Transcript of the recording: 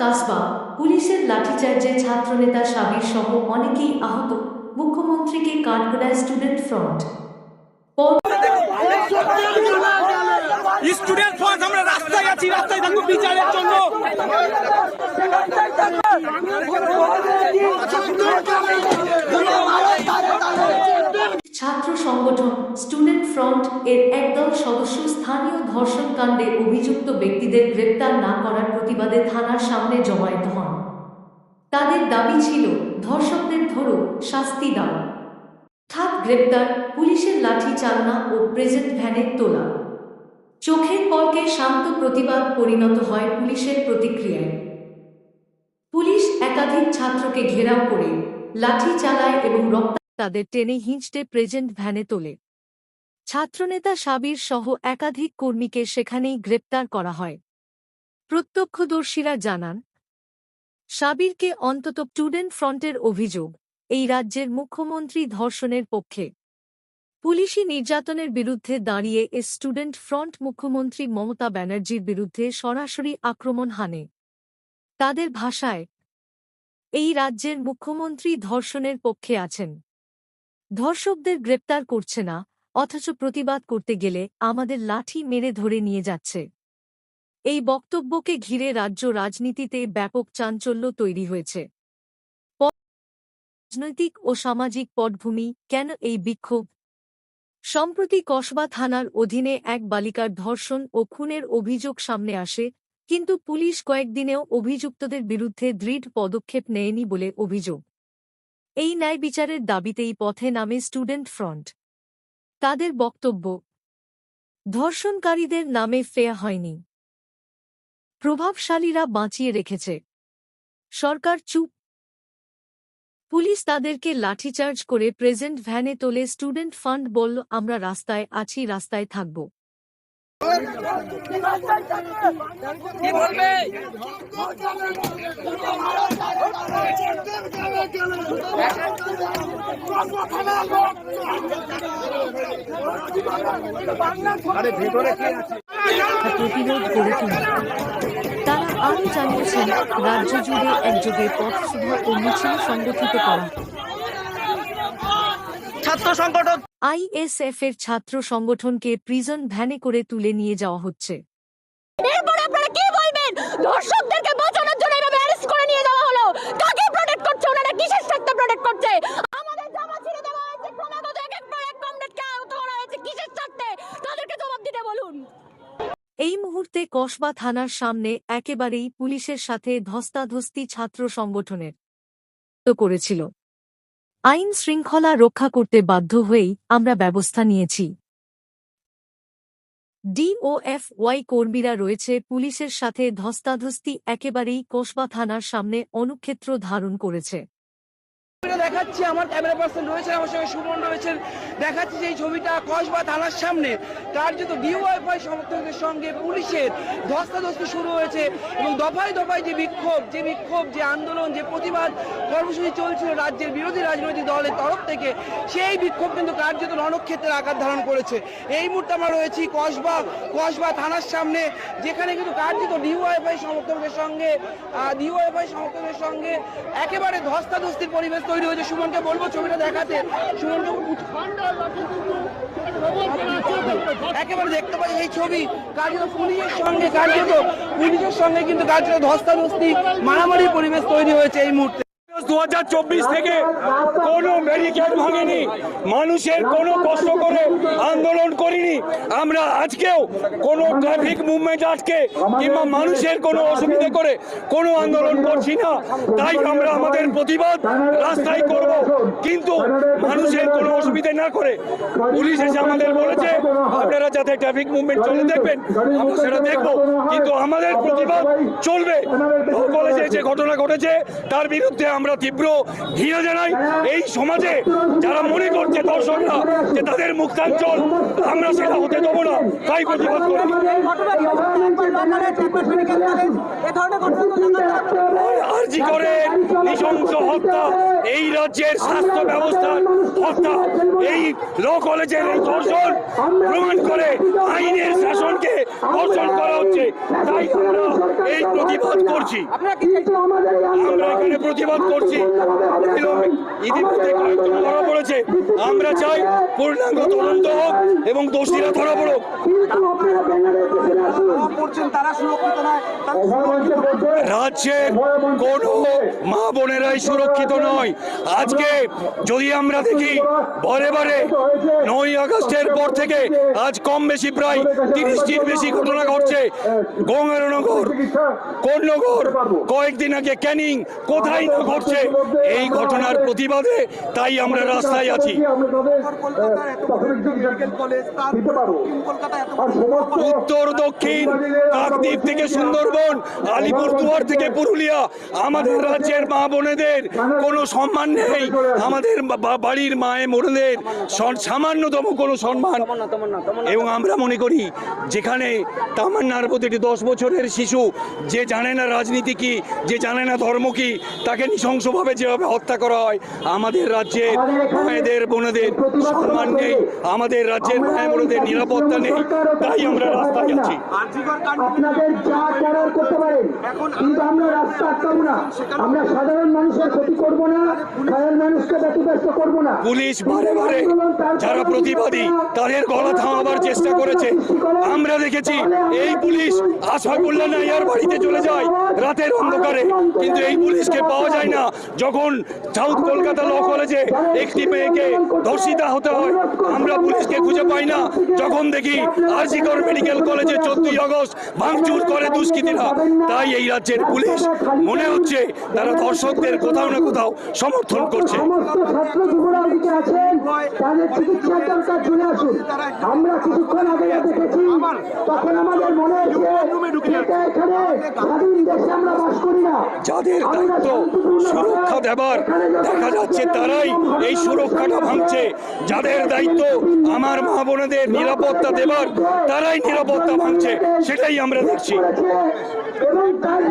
কাসবা পুলিশের লাঠিচার্জে ছাত্রনেতা সাবির সহ অনেকেই আহত, মুখ্যমন্ত্রীকে কাঠগড়ায় স্টুডেন্ট ফ্রন্ট। স্টুডেন্ট ফ্রন্ট আমরা রাস্তায় আছি, রাস্তায় থাকবো বিচারের জন্য। ছাত্র সংগঠন স্টুডেন্ট ফ্রন্ট এর একদল সদস্য স্থানীয় ধর্ষণ কাণ্ডে অভিযুক্ত ব্যক্তিদের গ্রেপ্তার না করার প্রতিবাদে থানার সামনে জমায়েত হন। তাদের দাবি ছিল, ধর্ষকদের ধরো, শাস্তি দাও, থাক গ্রেপ্তার, পুলিশের লাঠি চালনা ও প্রেজেন্ট ভ্যানের তোলা। চোখের পলকে শান্ত প্রতিবাদ পরিণত হয় পুলিশের প্রতিক্রিয়ায়। পুলিশ একাধিক ছাত্রকে ঘেরাও করে লাঠি চালায় এবং তাদের টেনে হিঁচড়ে প্রেজেন্ট ভ্যানে তোলে। ছাত্রনেতা সাবির সহ একাধিক কর্মীকে সেখানেই গ্রেপ্তার করা হয়। প্রত্যক্ষদর্শীরা জানান, সাবিরকে অন্তত স্টুডেন্ট ফ্রন্টের অভিযোগ, এই রাজ্যের মুখ্যমন্ত্রী ধর্ষণের পক্ষে। পুলিশি নির্যাতনের বিরুদ্ধে দাঁড়িয়ে স্টুডেন্ট ফ্রন্ট মুখ্যমন্ত্রী মমতা ব্যানার্জির বিরুদ্ধে সরাসরি আক্রমণ হানে। তাদের ভাষায়, এই রাজ্যের মুখ্যমন্ত্রী ধর্ষণের পক্ষে আছেন, ধর্ষকদের গ্রেপ্তার করছে না, অথচ প্রতিবাদ করতে গেলে আমাদের লাঠি মেরে ধরে নিয়ে যাচ্ছে। এই বক্তব্যকে ঘিরে রাজ্য রাজনীতিতে ব্যাপক চাঞ্চল্য তৈরি হয়েছে। রাজনৈতিক ও সামাজিক পটভূমি কেন এই বিক্ষোভ? সম্প্রতি কসবা থানার অধীনে এক বালিকার ধর্ষণ ও খুনের অভিযোগ সামনে আসে, কিন্তু পুলিশ কয়েকদিনেও অভিযুক্তদের বিরুদ্ধে দৃঢ় পদক্ষেপ নেয়নি বলে অভিযোগ। এই ন্যায় বিচারের দাবিতেই পথে নামে স্টুডেন্ট ফ্রন্ট। তাদের বক্তব্য, ধর্ষণকারীদের নামে ফেয়া হয়নি, প্রভাবশালীরা বাঁচিয়ে রেখেছে, সরকার চুপ। পুলিশ তাদেরকে লাঠিচার্জ করে প্রেজেন্ট ভ্যানে তোলে। স্টুডেন্ট ফ্রন্ট বলল, আমরা রাস্তায় আছি, রাস্তায় থাকব। প্রতিরোধ গড়ে তুলে। তারা আরও জানিয়েছেন, রাজ্য জুড়ে একযোগে পথসভা ও মিছিল সংগঠিত করা। ছাত্র সংগঠন আইএসএফ এর ছাত্র সংগঠনকে প্রিজন ভ্যানে করে তুলে নিয়ে যাওয়া হচ্ছে। এরপর আপনারা কি বলবেন? ধর্ষকদেরকে বাঁচানোর জন্য এভাবে অ্যারেস্ট করে নিয়ে যাওয়া হলো। কাকে প্রোটেক্ট করছে? ওনারা কিসের স্বার্থে প্রোটেক্ট করছে? আমাদের জামা ছিঁড়ে দেওয়া হয়েছে, ক্রমাগত একের পর এক কমরেডকে আহত করা হয়েছে, কিসের স্বার্থে? তাদেরকে জবাব দিতে বলুন। এই মুহূর্তে কসবা থানার সামনে একেবারেই পুলিশের সাথে ধস্তাধস্তি ছাত্র সংগঠনের করেছিল। আইন শৃঙ্খলা রক্ষা করতে বাধ্য হয়েই আমরা ব্যবস্থা নিয়েছি। ডিওএফওয়াই কর্মীরা রয়েছে পুলিশের সাথে ধস্তাধস্তি একেবারেই কসবা থানার সামনে অনুক্ষেত্র ধারণ করেছে। দেখাচ্ছি, আমার ক্যামেরা পার্সন রয়েছে, আমার সঙ্গে সুমন রয়েছেন, দেখাচ্ছি সেই ছবিটা কসবা থানার সামনে। কার্যত ডিওয়াইফাই সমর্থকদের সঙ্গে পুলিশের ধস্তাধস্তি শুরু হয়েছে এবং দফায় দফায় যে বিক্ষোভ, যে আন্দোলন, যে প্রতিবাদ কর্মসূচি চলছিল রাজ্যের বিরোধী রাজনৈতিক দলের তরফ থেকে, সেই বিক্ষোভ কিন্তু কার্যত রণক্ষেত্রের আকার ধারণ করেছে। এই মুহূর্তে আমরা রয়েছি কসবা থানার সামনে, যেখানে কিন্তু কার্যত ডিওয়াইফাই সমর্থকদের সঙ্গে একেবারে ধস্তাধস্তির পরিবেশ তৈরি হয়েছে। সুমনকে বলবো ছবিটা দেখাতে। সুমনকে একেবারে দেখতে পাই এই ছবি, কার্যত পুলিশের সঙ্গে কিন্তু কার্যত ধস্তাধস্তি মারামারির পরিবেশ তৈরি হয়েছে এই মুহূর্তে। 2024 থেকে কোনো ব্যারিকেড ভাঙেনি, মানুষের কোনো কষ্ট করে আন্দোলন করিনি আমরা। আজকেও কোনো ট্রাফিক মুভমেন্ট আটকে কিংবা মানুষের কোনো অসুবিধে করে কোনো আন্দোলন করছি না। তাই আমরা আমাদের প্রতিবাদ রাস্তায় করব, কিন্তু মানুষের কোনো অসুবিধে না করে। পুলিশ এসে আমাদের বলেছে, আপনারা যাতে ট্রাফিক মুভমেন্ট চলে দেখবেন, আমরা সেটা দেখব, কিন্তু আমাদের প্রতিবাদ চলবে। কলেজে যে ঘটনা ঘটেছে তার বিরুদ্ধে আমরা তীব্র ঘৃণা জানাই। এই সমাজে যারা মনে করছে দর্শকরা যে তাদের মুক্তাঞ্চল, আমরা সেটা হতে দেবো না, তাই প্রতিবাদ করি। আরজি করে নৃশংস হত্যা এই রাজ্যের স্বাস্থ্য ব্যবস্থার হত্যা, এই ল কলেজের এই ধর্ষণ প্রমাণ করে আইনের শাসনকে ধর্ষণ করা হচ্ছে। তাই আমরা এই প্রতিবাদ করছি, আমরা এখানে প্রতিবাদ করছি। ইতিমধ্যে কয়েকজন ধরা পড়েছে, আমরা চাই পূর্ণাঙ্গ তদন্ত হোক এবং দোষীরা ধরা পড়ুক। রাজ্যের কোন মা বোনেরাই সুরক্ষিত নয়। আজকে যদি আমরা দেখি বারে বারে 9ই আগস্টের পর থেকে আজ কম বেশি প্রায় 30টির বেশি ঘটনা ঘটছে। গঙ্গারনগর, কোন্নগর, কয়েকদিন আগে ক্যানিং, কোথায় না ঘটছে। এই ঘটনার প্রতিবাদে তাই আমরা রাস্তায় আছি। উত্তর দক্ষিণ কাকদ্বীপ থেকে সুন্দরবন, আলিপুরদুয়ার থেকে পুরুলিয়া, আমাদের রাজ্যের মা বোনেদের কোনো সম্মান নেই। আমাদের বাড়ির মায়ে বোনেদের সামান্যতম কোনো সম্মান। এবং আমরা মনে করি যেখানে তামান্নার প্রতি 10 বছরের শিশু, যে জানে না রাজনীতি কি, যে জানে না ধর্ম কি, তাকে নৃশংসভাবে যেভাবে হত্যা করা হয়, আমাদের রাজ্যের মায়েদের বোনেদের সম্মান নেই, আমাদের রাজ্যের মায়ের বোনেদের নিরাপত্তা নেই। তাই আমরা রাস্তায় আছি। আপনাদের যা করার করতে পারেন, কিন্তু আমরা রাস্তা আটকাবো না। আমরা সাধারণ মানুষের ক্ষতি করবো না, সাধারণ মানুষকে ব্যতিব্যস্ত করবো না। পুলিশ বারে বারে যারা প্রতিবাদী তাদের গলা থামাবার চেষ্টা করেছে। আমরা দেখেছি এই পুলিশ আশফাকুল্লাহ নাইয়ার বাড়িতে চলে যায় রাতের অন্ধকারে, কিন্তু এই পুলিশকে পাওয়া যায় না। যখন সাউথ কলকাতা ল কলেজে একটি মেয়েকে ধর্ষিতা হতে হয়, আমরা পুলিশকে খুঁজে পাই না। যখন দেখি আরজি কর মেডিকেল কলেজে 14ই আগস্ট ভাঙচুর করে দুষ্কৃতীরা, তাই এই রাজ্যের পুলিশ মনে হচ্ছে তারা ধর্ষকদের কোথাও না কোথাও সমর্থন করছে। সমস্ত ছাত্র যুবরা ওদিকে আছেন, তাদের চিকিৎসার দরকার, চলে আসুন। আমরা কিছুক্ষণ আগে দেখেছি, তখন আমাদের মনে হচ্ছে এটা এখানে স্বাধীন দেশে আমরা বাস করি না। যাদের দায়িত্ব সুরক্ষা দেবার, দেখা যাচ্ছে তারাই এই সুরক্ষাটা ভাঙছে। যাদের দায়িত্ব আমার মা বোনেদের নিরাপত্তা দেবার, তারাই নিরাপত্তা ভাঙছে। সেটাই আমরা দেখছি। এবং তার